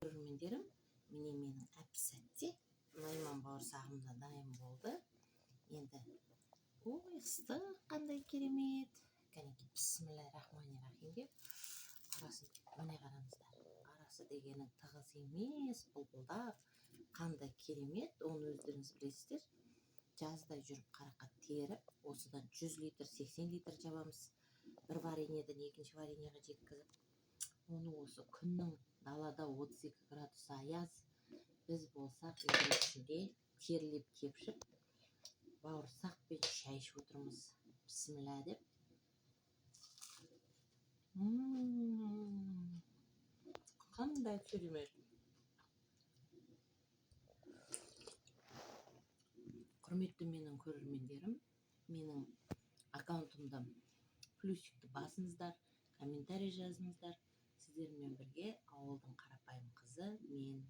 Көрермендерім, міне менің әп-сәтте найман бауырсағымда дайын болды. Енді ой, ыстық қандай керемет. Кәнекей, бісміллахи-рахмани-рахим деп арасын, міне қараңыздар. Арасы дегенің тығыз емес, бұлбұлдап, қандай керемет. Оны өздеріңіз білесіздер. Жаздай жүріп қарақат теріп, осыдан 100 литр, 80 литр жабамыз. Бір вареньеден екінші вареньеға жеткізіп, оны осы күннің далада 32 градус аяз, біз болсақ үйдің ішінде терлеп кепшіп, бауырсақ пен шай ішіп отырмыз. Бісміллә деп. Қандай керемет. Құрметті менің көрермендерім, менің аккаунтымда плюсикті басыңыздар, комментарий жазыңыздар. Сіздермен бірге ауылдың қарапайым қызы, мен